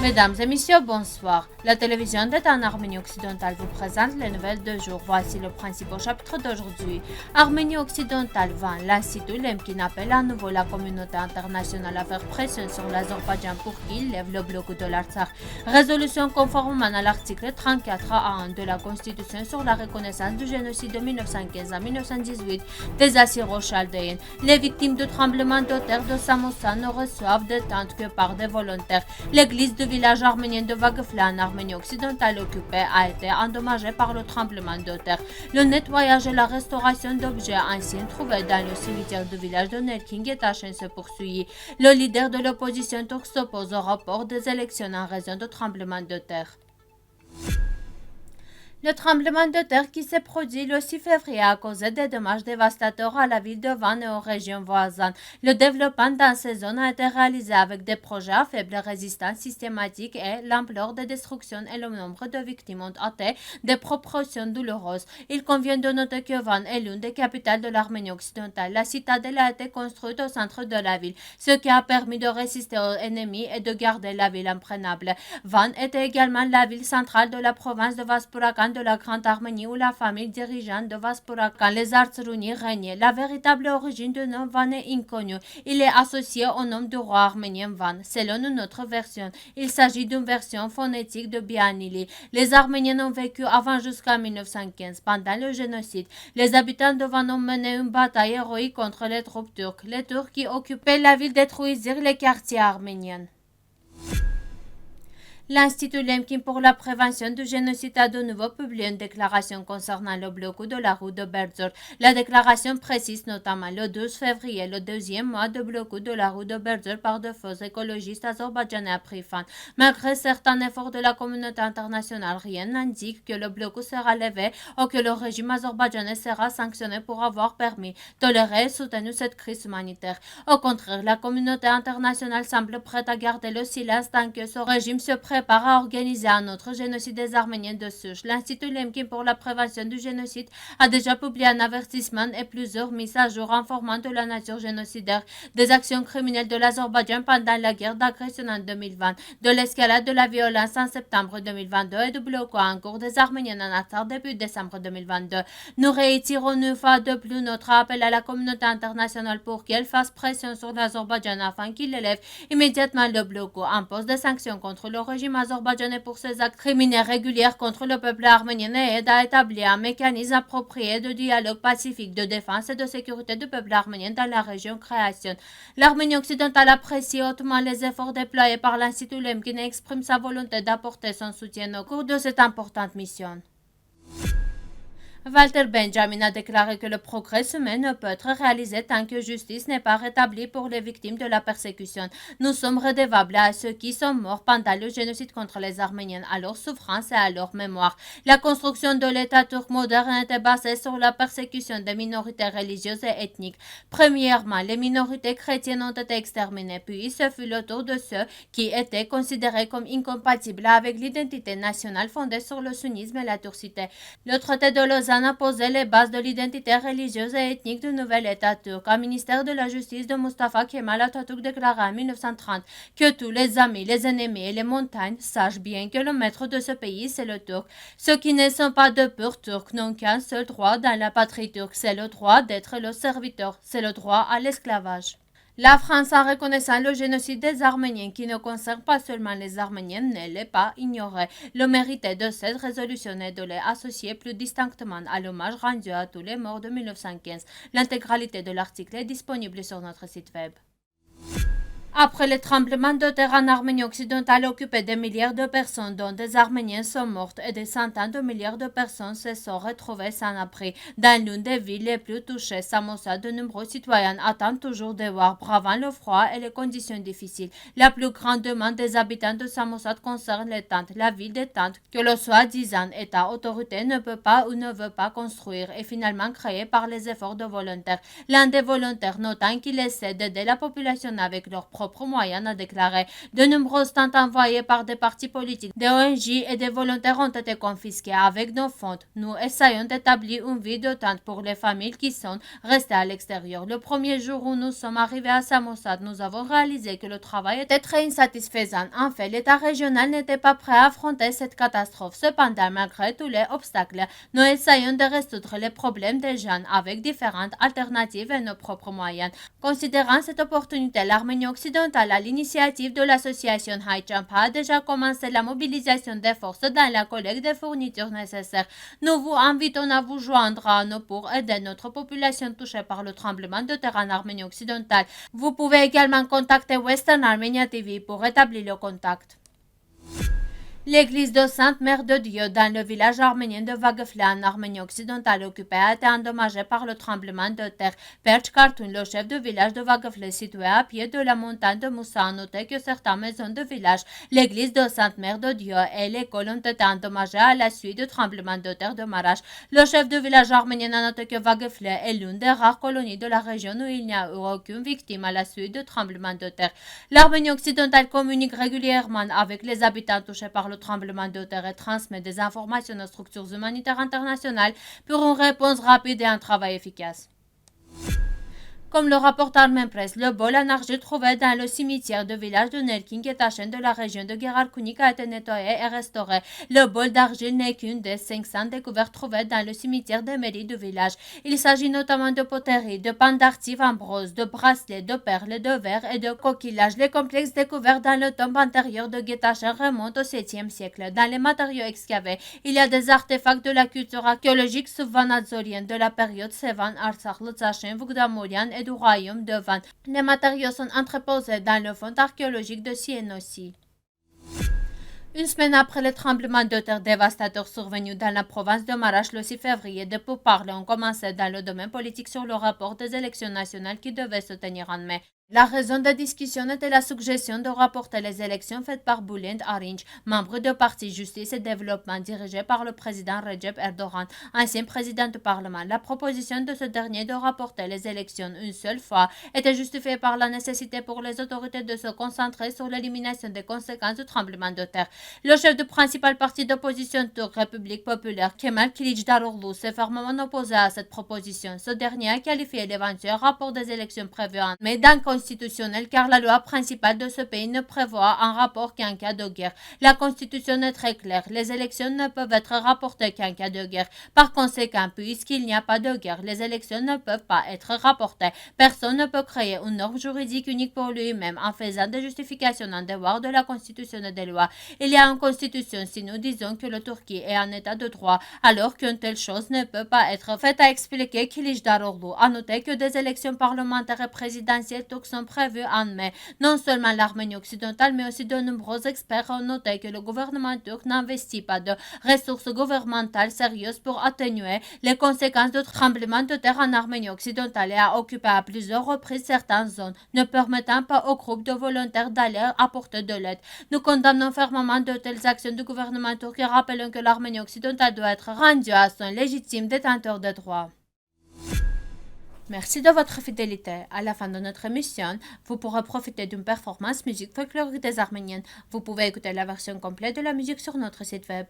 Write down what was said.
Mesdames et messieurs, bonsoir. La télévision d'État en Arménie occidentale vous présente les nouvelles de jour. Voici le principal chapitre d'aujourd'hui. Arménie occidentale vend l'Institut Lemkin appelle à nouveau la communauté internationale à faire pression sur l'Azerbaïdjan pour qu'il lève le blocus de l'Artsakh. Résolution conformément à l'article 34A1 de la Constitution sur la reconnaissance du génocide de 1915 à 1918 des Assyro-Chaldéens. Les victimes du tremblement de terre de Samosa ne reçoivent de tentes que par des volontaires. L'église du village arménien de Vagefla en Arménie occidentale occupée a été endommagée par le tremblement de terre. Le nettoyage et la restauration d'objets anciens trouvés dans le cimetière du village de Nerking et Tachen se poursuit. Le leader de l'opposition turque s'oppose au report des élections en raison du tremblement de terre. Le tremblement de terre qui s'est produit le 6 février a causé des dommages dévastateurs à la ville de Van et aux régions voisines. Le développement dans ces zones a été réalisé avec des projets à faible résistance systématique et l'ampleur des destructions et le nombre de victimes ont atteint des proportions douloureuses. Il convient de noter que Van est l'une des capitales de l'Arménie occidentale. La citadelle a été construite au centre de la ville, ce qui a permis de résister aux ennemis et de garder la ville imprenable. Van était également la ville centrale de la province de Vaspurakan de la Grande Arménie où la famille dirigeante de Vaspurakan, les Artsrouni, régnait. La véritable origine du nom Van est inconnue. Il est associé au nom du roi arménien Van. Selon une autre version, il s'agit d'une version phonétique de Bianili. Les Arméniens ont vécu avant jusqu'en 1915. Pendant le génocide, les habitants de Van ont mené une bataille héroïque contre les troupes turques. Les Turcs qui occupaient la ville détruisirent les quartiers arméniens. L'Institut Lemkin pour la prévention du génocide a de nouveau publié une déclaration concernant le blocus de la route de Berdzor. La déclaration précise notamment le 12 février, le deuxième mois de blocus de la route de Berdzor par de faux écologistes azerbaïdjanais a pris fin. Malgré certains efforts de la communauté internationale, rien n'indique que le blocus sera levé ou que le régime azerbaïdjanais sera sanctionné pour avoir permis, toléré et soutenu cette crise humanitaire. Au contraire, la communauté internationale semble prête à garder le silence tant que ce régime se prépare à organiser un autre génocide des Arméniens de Souche. L'Institut Lemkin pour la prévention du génocide a déjà publié un avertissement et plusieurs mises à jour informant de la nature génocidaire des actions criminelles de l'Azerbaïdjan pendant la guerre d'agression en 2020, de l'escalade de la violence en septembre 2022 et du blocus en cours des Arméniens en Artsakh début décembre 2022. Nous réitérons une fois de plus notre appel à la communauté internationale pour qu'elle fasse pression sur l'Azerbaïdjan afin qu'il élève immédiatement le blocus, impose des sanctions contre le régime azerbaïdjanais pour ses actes criminels réguliers contre le peuple arménien et aide à établir un mécanisme approprié de dialogue pacifique, de défense et de sécurité du peuple arménien dans la région création. L'Arménie occidentale apprécie hautement les efforts déployés par l'Institut Lemkin et exprime sa volonté d'apporter son soutien au cours de cette importante mission. Walter Benjamin a déclaré que le progrès humain ne peut être réalisé tant que justice n'est pas rétablie pour les victimes de la persécution. Nous sommes redevables à ceux qui sont morts pendant le génocide contre les Arméniens, à leur souffrance et à leur mémoire. La construction de l'État turc moderne était basée sur la persécution des minorités religieuses et ethniques. Premièrement, les minorités chrétiennes ont été exterminées, puis ce fut le tour de ceux qui étaient considérés comme incompatibles avec l'identité nationale fondée sur le sunnisme et la turcité. Le traité de Lausanne a posé les bases de l'identité religieuse et ethnique du nouvel État turc. Un ministère de la Justice de Mustafa Kemal Atatürk déclara en 1930 que tous les amis, les ennemis et les montagnes sachent bien que le maître de ce pays, c'est le turc. Ceux qui ne sont pas de purs turcs n'ont qu'un seul droit dans la patrie turque, c'est le droit d'être le serviteur, c'est le droit à l'esclavage. La France, en reconnaissant le génocide des Arméniens qui ne concerne pas seulement les Arméniens, ne l'est pas ignoré. Le mérite de cette résolution est de les associer plus distinctement à l'hommage rendu à tous les morts de 1915. L'intégralité de l'article est disponible sur notre site web. Après les tremblements de terre en Arménie occidentale occupés des milliards de personnes dont des Arméniens sont mortes et des centaines de milliards de personnes se sont retrouvées sans abri. Dans l'une des villes les plus touchées, Samosa, de nombreux citoyens attendent toujours de voir, bravant le froid et les conditions difficiles. La plus grande demande des habitants de Samosa concerne les tentes, la ville des tentes que le soi-disant État autorité ne peut pas ou ne veut pas construire est finalement créée par les efforts de volontaires. L'un des volontaires notant qu'il essaie d'aider la population avec leurs propres moyens, a déclaré. De nombreuses tentes envoyées par des partis politiques, des ONG et des volontaires ont été confisquées avec nos fonds. Nous essayons d'établir une vie de tente pour les familles qui sont restées à l'extérieur. Le premier jour où nous sommes arrivés à Samosat, nous avons réalisé que le travail était très insatisfaisant. En fait, l'État régional n'était pas prêt à affronter cette catastrophe. Cependant, malgré tous les obstacles, nous essayons de résoudre les problèmes des jeunes avec différentes alternatives et nos propres moyens. Considérant cette opportunité, l'Arménie occidentale, à l'initiative de l'association High Jump, a déjà commencé la mobilisation des forces dans la collecte des fournitures nécessaires. Nous vous invitons à vous joindre à nous pour aider notre population touchée par le tremblement de terre en Arménie occidentale. Vous pouvez également contacter Western Armenia TV pour établir le contact. L'église de Sainte-Mère de Dieu dans le village arménien de Vagefle en Arménie occidentale occupée a été endommagée par le tremblement de terre. Perch Kartun, le chef de village de Vagefle situé à pied de la montagne de Moussa, a noté que certaines maisons de village, l'église de Sainte-Mère de Dieu et l'école ont été endommagées à la suite du tremblement de terre de Marash. Le chef de village arménien a noté que Vagefle est l'une des rares colonies de la région où il n'y a eu aucune victime à la suite du tremblement de terre. L'Arménie occidentale communique régulièrement avec les habitants touchés par le tremblement de terre et transmet des informations aux structures humanitaires internationales pour une réponse rapide et un travail efficace. Comme le rapporte Armen Press, le bol en argile trouvé dans le cimetière du village de Nelking et Tachen de la région de Gerarkunik a été nettoyé et restauré. Le bol d'argile n'est qu'une des 500 découvertes trouvées dans le cimetière de mairie du village. Il s'agit notamment de poteries, de pendentifs en bronze, de bracelets, de perles, de verres et de coquillages. Les complexes découverts dans le tombe antérieur de Getachen remontent au 7e siècle. Dans les matériaux excavés, il y a des artefacts de la culture archéologique subvanazorienne de la période Sevan, Artsakh, Ltsachen, Vugdamorian et du royaume de Van. Les matériaux sont entreposés dans le fond archéologique de Sienosi. Une semaine après le tremblement de terre dévastateur survenu dans la province de Marash le 6 février, des pourparlers ont commencé dans le domaine politique sur le rapport des élections nationales qui devaient se tenir en mai. La raison de discussion était la suggestion de rapporter les élections faites par Bülent Arınç, membre du parti Justice et Développement dirigé par le président Recep Erdogan, ancien président du Parlement. La proposition de ce dernier de rapporter les élections une seule fois était justifiée par la nécessité pour les autorités de se concentrer sur l'élimination des conséquences du tremblement de terre. Le chef du principal parti d'opposition turc, République populaire, Kemal Kılıçdaroğlu, s'est fermement opposé à cette proposition. Ce dernier a qualifié l'éventuel rapport des élections prévues en mai d'inconstitutionnel car la loi principale de ce pays ne prévoit un rapport qu'en cas de guerre. La Constitution est très claire. Les élections ne peuvent être rapportées qu'en cas de guerre. Par conséquent, puisqu'il n'y a pas de guerre, les élections ne peuvent pas être rapportées. Personne ne peut créer une norme juridique unique pour lui-même en faisant des justifications en dehors de la Constitution et des lois. Il y a une Constitution si nous disons que la Turquie est un état de droit, alors qu'une telle chose ne peut pas être faite, a expliqué Kılıçdaroğlu. A noté que des élections parlementaires et présidentielles turques sont prévues en mai. Non seulement l'Arménie occidentale, mais aussi de nombreux experts ont noté que le gouvernement turc n'investit pas de ressources gouvernementales sérieuses pour atténuer les conséquences du tremblement de terre en Arménie occidentale et a occupé à plusieurs reprises certaines zones, ne permettant pas aux groupes de volontaires d'aller apporter de l'aide. Nous condamnons fermement de telles actions du gouvernement turc et rappelons que l'Arménie occidentale doit être rendue à son légitime détenteur de droit. Merci de votre fidélité. À la fin de notre émission, vous pourrez profiter d'une performance musique folklorique des Arméniennes. Vous pouvez écouter la version complète de la musique sur notre site web.